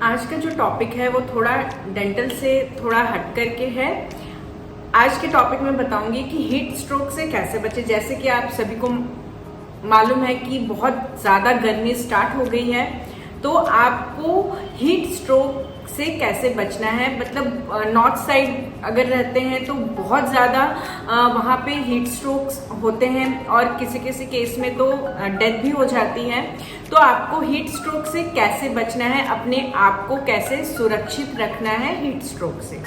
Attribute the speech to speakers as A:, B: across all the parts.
A: आज का जो टॉपिक है वो थोड़ा डेंटल से थोड़ा हट करके है। आज के टॉपिक में बताऊंगी कि हीट स्ट्रोक से कैसे बचे। जैसे कि आप सभी को मालूम है कि बहुत ज़्यादा गर्मी स्टार्ट हो गई है, तो आपको हीट स्ट्रोक से कैसे बचना है। मतलब नॉर्थ साइड अगर रहते हैं तो बहुत ज़्यादा वहाँ पे हीट स्ट्रोक्स होते हैं और किसी किसी केस में तो डेथ भी हो जाती है। तो आपको हीट स्ट्रोक से कैसे बचना है, अपने आप को कैसे सुरक्षित रखना है हीट स्ट्रोक से,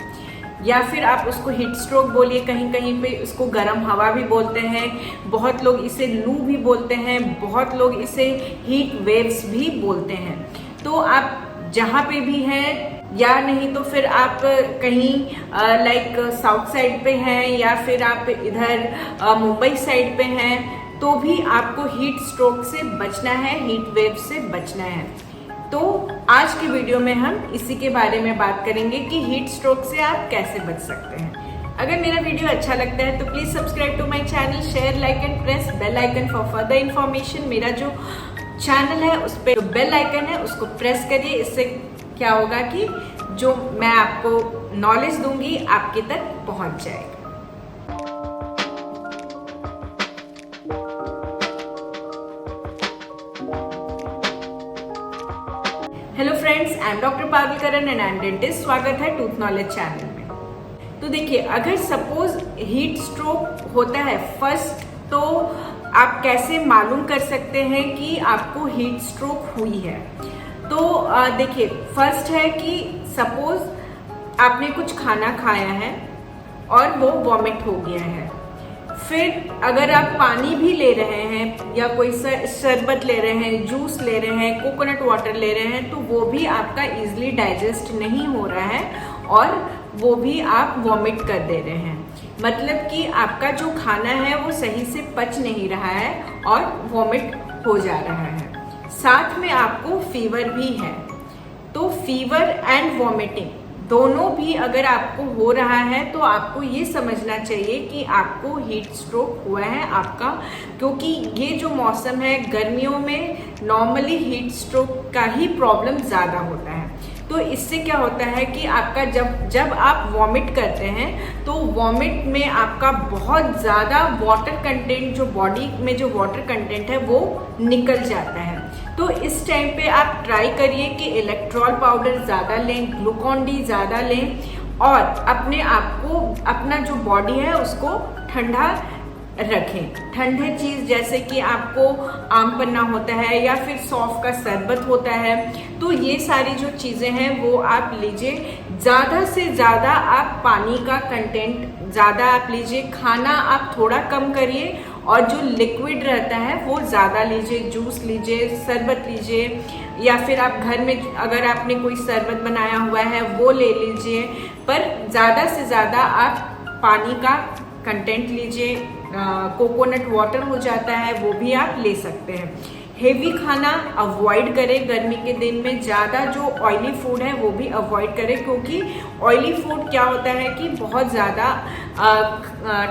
A: या फिर आप उसको हीट स्ट्रोक बोलिए, कहीं कहीं पे उसको गर्म हवा भी बोलते हैं, बहुत लोग इसे लू भी बोलते हैं, बहुत लोग इसे हीट वेव्स भी बोलते हैं। तो आप जहाँ पे भी हैं, या नहीं तो फिर आप कहीं लाइक साउथ साइड पे हैं या फिर आप इधर मुंबई साइड पे हैं, तो भी आपको हीट स्ट्रोक से बचना है, हीट वेव से बचना है। तो आज की वीडियो में हम इसी के बारे में बात करेंगे कि हीट स्ट्रोक से आप कैसे बच सकते हैं। अगर मेरा वीडियो अच्छा लगता है तो please subscribe to my channel, share, like and press bell icon for further information. मेरा जो चैनल है उस पर जो बेल आइकन है उसको प्रेस करिए। इससे क्या होगा कि जो मैं आपको नॉलेज दूंगी आपके तक पहुंच जाएगा। Hello friends, I am doctor Parul Karan and I am dentist. स्वागत है टूथ नॉलेज चैनल में। तो देखिए, अगर सपोज हीट स्ट्रोक होता है फर्स्ट, तो आप कैसे मालूम कर सकते हैं कि आपको हीट स्ट्रोक हुई है। तो देखिए, फर्स्ट है कि सपोज आपने कुछ खाना खाया है और वो वॉमिट हो गया है। फिर अगर आप पानी भी ले रहे हैं या कोई शरबत ले रहे हैं, जूस ले रहे हैं, कोकोनट वाटर ले रहे हैं, तो वो भी आपका इजीली डाइजेस्ट नहीं हो रहा है और वो भी आप वॉमिट कर दे रहे हैं। मतलब कि आपका जो खाना है वो सही से पच नहीं रहा है और वॉमिट हो जा रहा है। साथ में आपको फीवर भी है। तो फीवर एंड वॉमिटिंग दोनों भी अगर आपको हो रहा है तो आपको ये समझना चाहिए कि आपको हीट स्ट्रोक हुआ है आपका, क्योंकि ये जो मौसम है गर्मियों में नॉर्मली हीट स्ट्रोक का ही प्रॉब्लम ज़्यादा होता है। तो इससे क्या होता है कि आपका जब आप वॉमिट करते हैं तो वॉमिट में आपका बहुत ज़्यादा वाटर कंटेंट, जो बॉडी में जो वाटर कंटेंट है वो निकल जाता है। तो इस टाइम पे आप ट्राई करिए कि इलेक्ट्रॉल पाउडर ज़्यादा लें, ग्लूकॉन डी ज़्यादा लें और अपने आप को, अपना जो बॉडी है उसको ठंडा रखें। ठंडे चीज़ जैसे कि आपको आम पन्ना होता है या फिर सौंफ का शरबत होता है, तो ये सारी जो चीज़ें हैं वो आप लीजिए। ज़्यादा से ज़्यादा आप पानी का कंटेंट ज़्यादा आप लीजिए। खाना आप थोड़ा कम करिए और जो लिक्विड रहता है वो ज़्यादा लीजिए। जूस लीजिए, शरबत लीजिए, या फिर आप घर में अगर आपने कोई शरबत बनाया हुआ है वो ले लीजिए। पर ज़्यादा से ज़्यादा आप पानी का कंटेंट लीजिए। कोकोनट वाटर हो जाता है वो भी आप ले सकते हैं। हेवी खाना अवॉइड करें गर्मी के दिन में। ज़्यादा जो ऑयली फूड है वो भी अवॉइड करें, क्योंकि ऑयली फूड क्या होता है कि बहुत ज़्यादा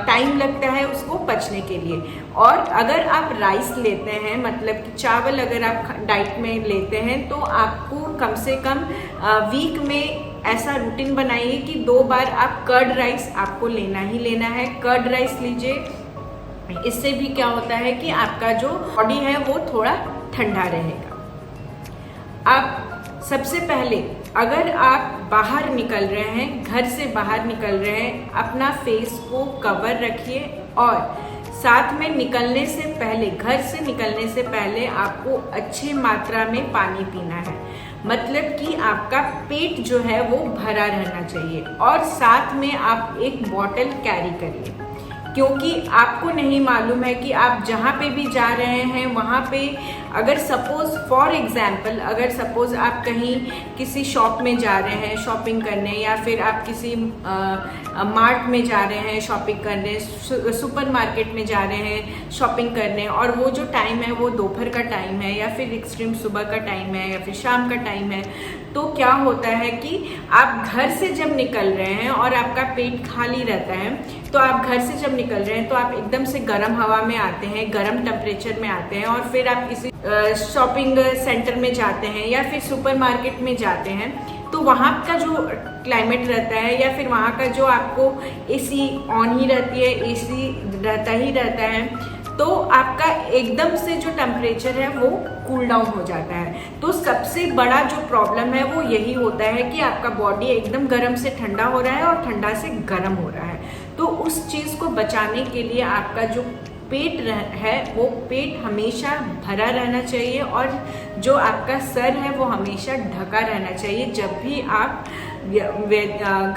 A: टाइम लगता है उसको पचने के लिए। और अगर आप राइस लेते हैं, मतलब कि चावल अगर आप डाइट में लेते हैं, तो आपको कम से कम वीक में ऐसा रूटीन बनाइए कि 2 बार आप कर्ड राइस आपको लेना ही लेना है। कर्ड राइस लीजिए। इससे भी क्या होता है कि आपका जो बॉडी है वो थोड़ा ठंडा रहेगा। आप सबसे पहले अगर आप बाहर निकल रहे हैं, घर से बाहर निकल रहे हैं, अपना फेस को कवर रखिए और साथ में निकलने से पहले, घर से निकलने से पहले आपको अच्छी मात्रा में पानी पीना है। मतलब कि आपका पेट जो है वो भरा रहना चाहिए और साथ में आप एक बॉटल कैरी करिए, क्योंकि आपको नहीं मालूम है कि आप जहाँ पे भी जा रहे हैं वहाँ पे अगर सपोज फॉर एग्जांपल अगर सपोज आप कहीं किसी शॉप में जा रहे हैं शॉपिंग करने, या फिर आप किसी मार्ट में जा रहे हैं शॉपिंग करने, सुपर मार्केट में जा रहे हैं शॉपिंग करने, और वो जो टाइम है वो दोपहर का टाइम है या फिर एक्सट्रीम सुबह का टाइम है या फिर शाम का टाइम है, तो क्या होता है कि आप घर से जब निकल रहे हैं और आपका पेट खाली रहता है तो आप घर से जब निकल रहे हैं तो आप एकदम से गर्म हवा में आते हैं, गर्म टेम्परेचर में आते हैं, और फिर आप किसी शॉपिंग सेंटर में जाते हैं या फिर सुपरमार्केट में जाते हैं, तो वहाँ का जो क्लाइमेट रहता है या फिर वहाँ का जो आपको एसी ऑन ही रहती है, एसी रहता ही रहता है, तो आपका एकदम से जो टेम्परेचर है वो कूल डाउन हो जाता है। तो सबसे बड़ा जो प्रॉब्लम है वो यही होता है कि आपका बॉडी एकदम गर्म से ठंडा हो रहा है और ठंडा से गर्म हो रहा है। तो उस चीज़ को बचाने के लिए आपका जो पेट है वो पेट हमेशा भरा रहना चाहिए, और जो आपका सर है वो हमेशा ढका रहना चाहिए। जब भी आप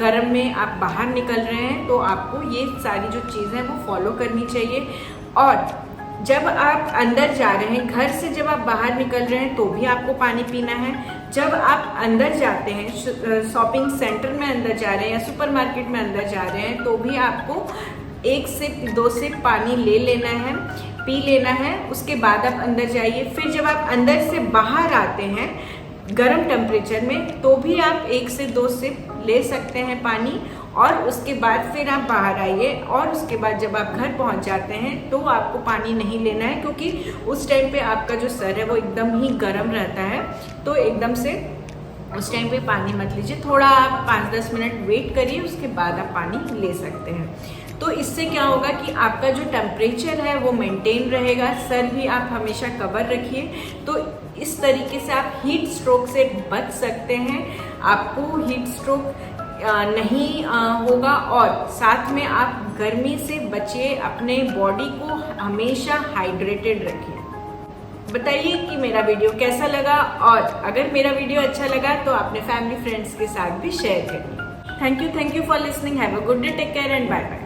A: गर्म में आप बाहर निकल रहे हैं तो आपको ये सारी जो चीज़ें वो फॉलो करनी चाहिए। और जब आप अंदर जा रहे हैं, घर से जब आप बाहर निकल रहे हैं तो भी आपको पानी पीना है। जब आप अंदर जाते हैं, शॉपिंग सेंटर में अंदर जा रहे हैं या सुपरमार्केट में अंदर जा रहे हैं, तो भी आपको 1 से 2 सिप पानी ले लेना है, पी लेना है। उसके बाद आप अंदर जाइए। फिर जब आप अंदर से बाहर आते हैं गर्म टेम्परेचर में, तो भी आप 1 से 2 सिप ले सकते हैं पानी, और उसके बाद फिर आप बाहर आइए। और उसके बाद जब आप घर पहुंच जाते हैं तो आपको पानी नहीं लेना है, क्योंकि उस टाइम पे आपका जो सर है वो एकदम ही गर्म रहता है। तो एकदम से उस टाइम पे पानी मत लीजिए, थोड़ा आप 5-10 मिनट वेट करिए, उसके बाद आप पानी ले सकते हैं। तो इससे क्या होगा कि आपका जो टेम्परेचर है वो मेंटेन रहेगा, सर भी आप हमेशा कवर रखिए। तो इस तरीके से आप हीट स्ट्रोक से बच सकते हैं, आपको हीट स्ट्रोक नहीं होगा, और साथ में आप गर्मी से बचिए, अपने बॉडी को हमेशा हाइड्रेटेड रखिए। बताइए कि मेरा वीडियो कैसा लगा, और अगर मेरा वीडियो अच्छा लगा तो अपने फैमिली फ्रेंड्स के साथ भी शेयर करिए। Thank you for listening. Have a good day, take care and bye bye.